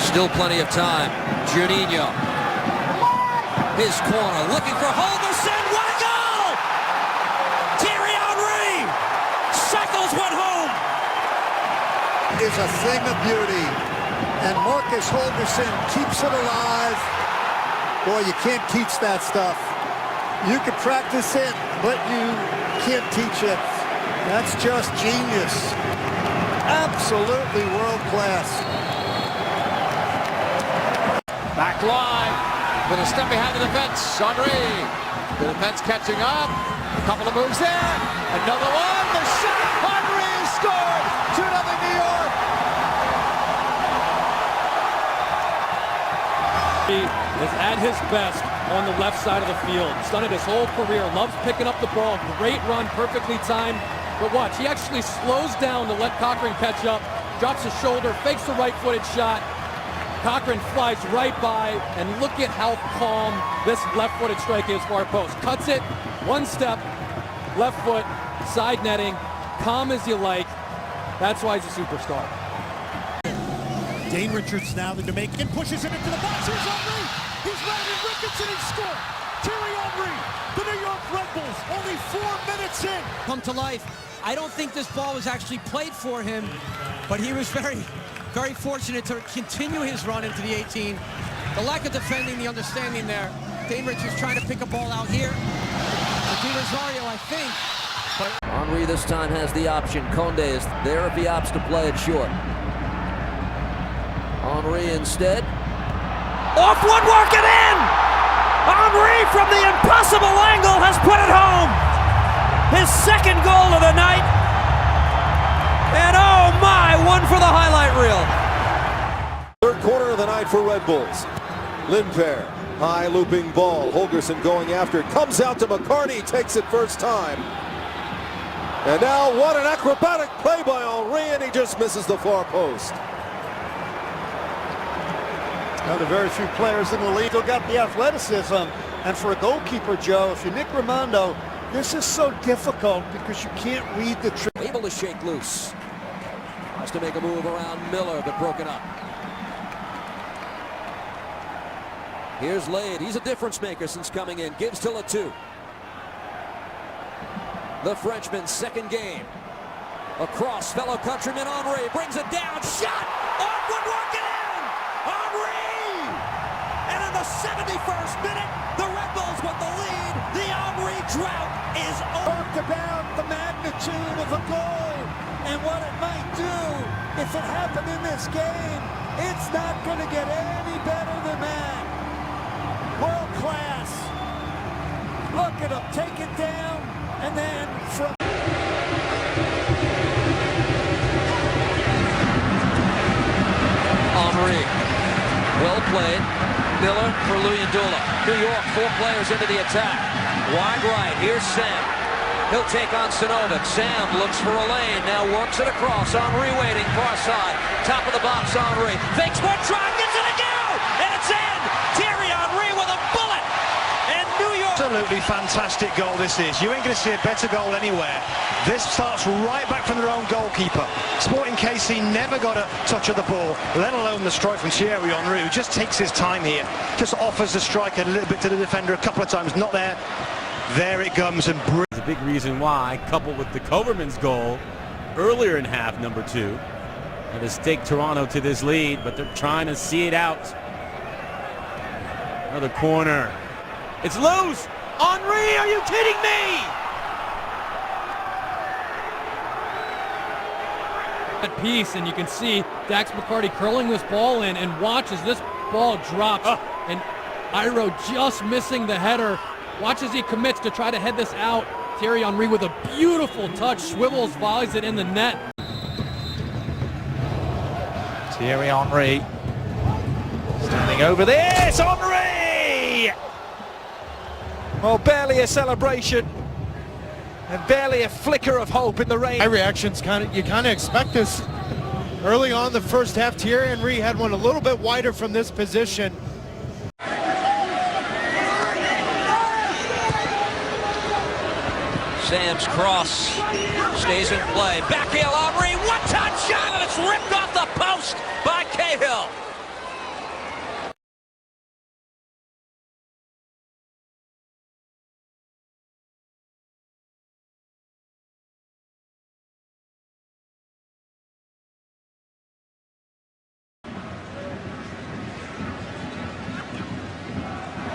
Still plenty of time. Juninho. His corner, looking for Holgerson. What a goal! Thierry Henry cycles one home. Is a thing of beauty, and Marcus Holgerson keeps it alive. Boy, you can't teach that stuff. You can practice it, but you can't teach it. That's just genius. Absolutely world class. Back line, with a step behind the defense. Henry, the defense catching up. A couple of moves there. Another one. The shot. Henry scored. 2-0 New York. He is at his best on the left side of the field. He's done it his whole career. Loves picking up the ball. Great run, perfectly timed. But watch, he actually slows down to let Cochran catch up. Drops his shoulder, fakes the right-footed shot. Cochran flies right by, and look at how calm this left-footed strike is far post. Cuts it, one step, left foot, side netting, calm as you like. That's why he's a superstar. Dane Richards now, the Jamaican, pushes it into the box. Here's Henry. He's rounded Ricketts and he scored. Thierry Henry, the New York Red Bulls, only 4 minutes in. Come to life. I don't think this ball was actually played for him, but he was very fortunate to continue his run into the 18. The lack of defending, the understanding there. Dane Richards trying to pick a ball out here. Di Rosario, I think. But Henry this time has the option. Conde is there if he opts to play it short. Henry instead. Off woodwork and in! Henry from the impossible angle has put it home! His second goal of the night. And oh my, one for the highlight reel. Third quarter of the night for Red Bulls. Lindpair, high looping ball. Holgerson going after it. Comes out to McCarty, takes it first time. And now what an acrobatic play by Henry, and he just misses the far post. Now, there are very few players in the league who got the athleticism. And for a goalkeeper, Joe, if you're Nick Raimondo, this is so difficult because you can't read the trick. Able to shake loose. Has to make a move around Miller, but broken up. Here's Lade. He's a difference maker since coming in. Gives till a 2. The Frenchman's second game. Across, fellow countryman Henry brings it down. Shot! Off woodwork and in! Henry! And in the 71st minute, the Red Bulls with the lead. The Henry drought is over. Talked about the magnitude of a goal and what it might do if it happened in this game. It's not going to get any better than that. World class. Look at him take it down, and then from Henry. Well played. Miller for Luyendula. New York, 4 players into the attack. Wide right. Here's Sam. He'll take on Sinovic. Sam looks for a lane. Now works it across. Henry waiting. Far side. Top of the box. Henry fakes one try. Gets it again. And it's in. Thierry Henry with a bullet. And New York. Absolutely fantastic goal this is. You ain't going to see a better goal anywhere. This starts right back from their own goalkeeper. Sporting KC never got a touch of the ball, let alone the strike from Thierry Henry, who just takes his time here. Just offers the strike a little bit to the defender a couple of times. Not there. There it comes, and It's a big reason why, coupled with the Koverman's goal earlier in half number 2, that has staked Toronto to this lead, but they're trying to see it out. Another corner. It's loose! Henry, are you kidding me? At piece, and you can see Dax McCarty curling this ball in, and watch as this ball drops, and Iro just missing the header. Watch as he commits to try to head this out. Thierry Henry with a beautiful touch, swivels, volleys it in the net. Thierry Henry standing over this. Henry! Well, barely a celebration and barely a flicker of hope in the rain. My reaction's you kind of expect this early on the first half. Thierry Henry had one a little bit wider from this position. Sam's cross stays in play. Backheel Henry, one-touch shot, and it's ripped off the post by Cahill.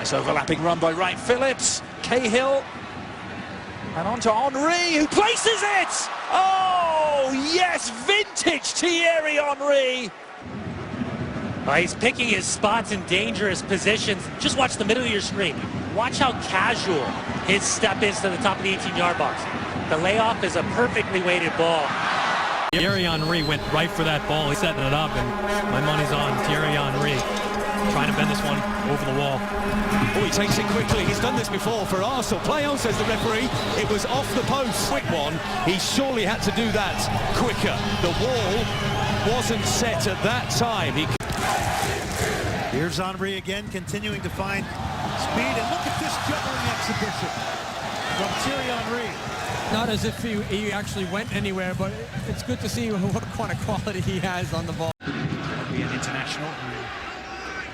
Nice overlapping run by Wright Phillips. Cahill. And on to Henry, who places it! Oh, yes, vintage Thierry Henry. He's picking his spots in dangerous positions. Just watch the middle of your screen. Watch how casual his step is to the top of the 18-yard box. The layoff is a perfectly weighted ball. Thierry Henry went right for that ball. He's setting it up, and my money's on Thierry Henry. Trying to bend this one over the wall. Oh, he takes it quickly. He's done this before for Arsenal. Play on, says the referee. It was off the post. Quick one. He surely had to do that quicker. The wall wasn't set at that time. Here's Henry again, continuing to find speed. And look at this juggling exhibition from Thierry Henry. Not as if he actually went anywhere, but it's good to see what kind of quality he has on the ball. Be an international.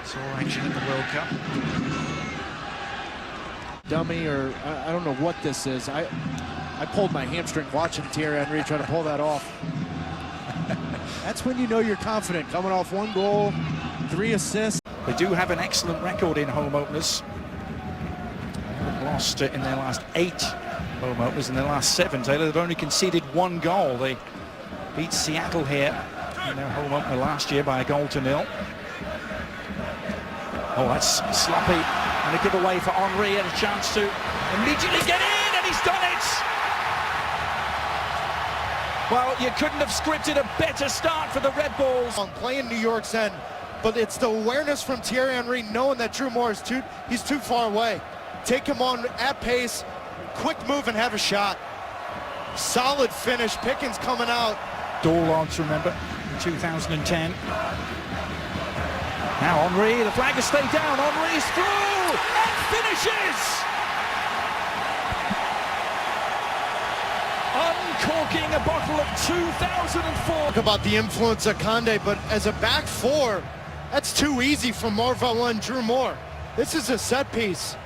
Saw action at the World Cup. Dummy, or I don't know what this is. I pulled my hamstring watching Thierry Henry try to pull that off. That's when you know you're confident. Coming off 1 goal, 3 assists. They do have an excellent record in home openers. They've lost in their last 8 home openers. In their last 7, Taylor, they've only conceded 1 goal. They beat Seattle here in their home opener last year by 1-0. Oh, that's sloppy, and a giveaway for Henry, and a chance to immediately get in, and he's done it! Well, you couldn't have scripted a better start for the Red Bulls. On playing New York's end, but it's the awareness from Thierry Henry knowing that Drew Moore is he's too far away. Take him on at pace, quick move and have a shot. Solid finish, Pickens coming out. Door logs, remember, in 2010. Now Henry, the flag has stayed down, Henry's through, and finishes! Uncorking a bottle of 2004. Talk about the influence of Conde, but as a back 4, that's too easy for Marvell and Drew Moore. This is a set piece.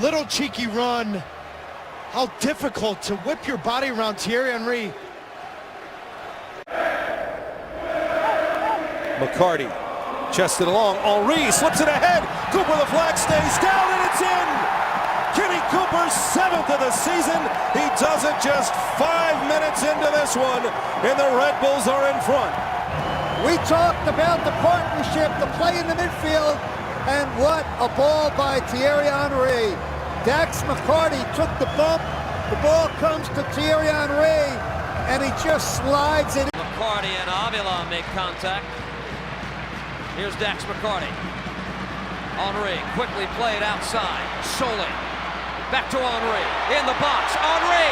Little cheeky run. How difficult to whip your body around Thierry Henry. McCarty chested along. Henry slips it ahead. Cooper, the flag stays down, and it's in. Kenny Cooper's 7th of the season. He does it just 5 minutes into this one, and the Red Bulls are in front. We talked about the partnership, the play in the midfield, and what a ball by Thierry Henry. Dax McCarty took the bump. The ball comes to Thierry Henry, and he just slides it. McCarty and Avila make contact. Here's Dax McCarty. Henry quickly played outside. Soley. Back to Henry. In the box. Henry.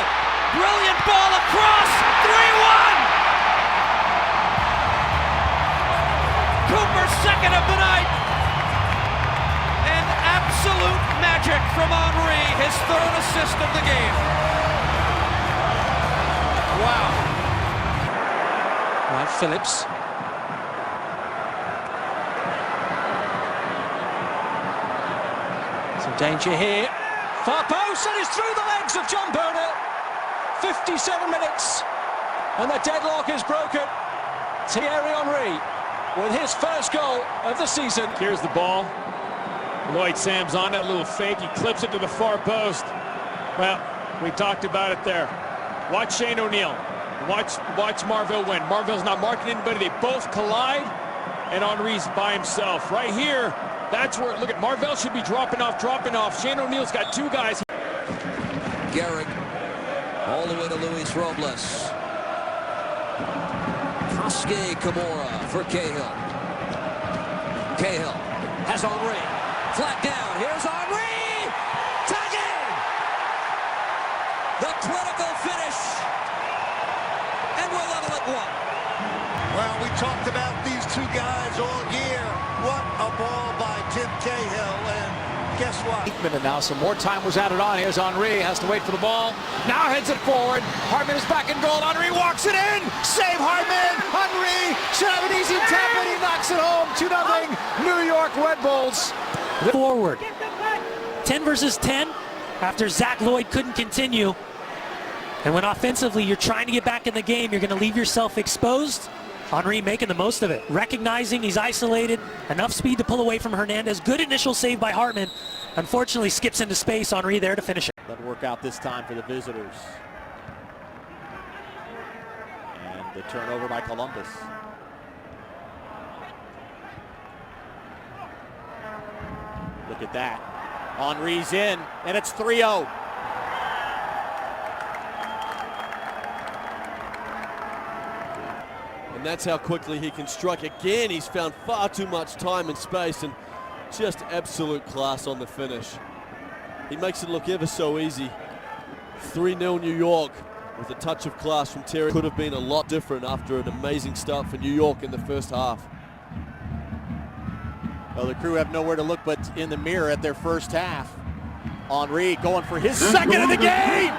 Brilliant ball across. 3-1. Cooper's 2nd of the night. And absolute magic from Henry. His 3rd assist of the game. Wow. Right, Phillips. Some danger here. Far post, and it's through the legs of John Burnett. 57 minutes, and the deadlock is broken. Thierry Henry with his 1st goal of the season. Here's the ball. Lloyd Sam's on that little fake. He clips it to the far post. Well, we talked about it there. Watch Shane O'Neill. Watch Marvell win. Marvell's not marking anybody. They both collide, and Henry's by himself. Right here, that's where, look at, Marvell should be dropping off. Shane O'Neill's got 2 guys. Gehrig all the way to Luis Robles. Kosuke Kimura for Cahill. Cahill has Henry. Flat down. Here's Henry. Tag in. The critical finish. And we're level at 1. Well, we talked about these 2 guys all year. What a ball by Tim Cahill, and guess what? 8 minutes now, so more time was added on. Here's Henry, has to wait for the ball. Now heads it forward. Hartman is back in goal. Henry walks it in. Save Hartman. Henry should have an easy tap, and he knocks it home. 2-0 New York Red Bulls. Forward. 10 versus 10 after Zach Lloyd couldn't continue. And when offensively you're trying to get back in the game, you're going to leave yourself exposed. Henry making the most of it, recognizing he's isolated, enough speed to pull away from Hernandez. Good initial save by Hartman. Unfortunately, skips into space. Henry there to finish it. Doesn't work out this time for the visitors. And the turnover by Columbus. Look at that. Henry's in, and it's 3-0. And that's how quickly he can strike. Again, he's found far too much time and space, and just absolute class on the finish. He makes it look ever so easy. 3-0 New York with a touch of class from Thierry. Could have been a lot different after an amazing start for New York in the first half. Well, the Crew have nowhere to look but in the mirror at their first half. Henry going for his second of the game!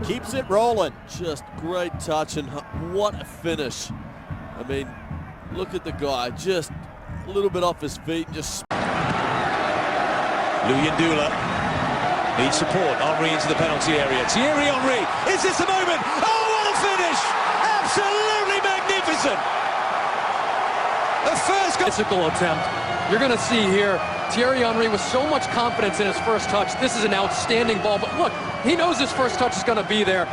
Keeps it rolling. Just great touch, and what a finish. I mean, look at the guy, just a little bit off his feet and just... Luyendula needs support. Henry into the penalty area. Thierry Henry, is this the moment? Oh, what a finish! Absolutely magnificent! The first physical attempt. You're going to see here, Thierry Henry with so much confidence in his first touch. This is an outstanding ball, but look, he knows his first touch is going to be there.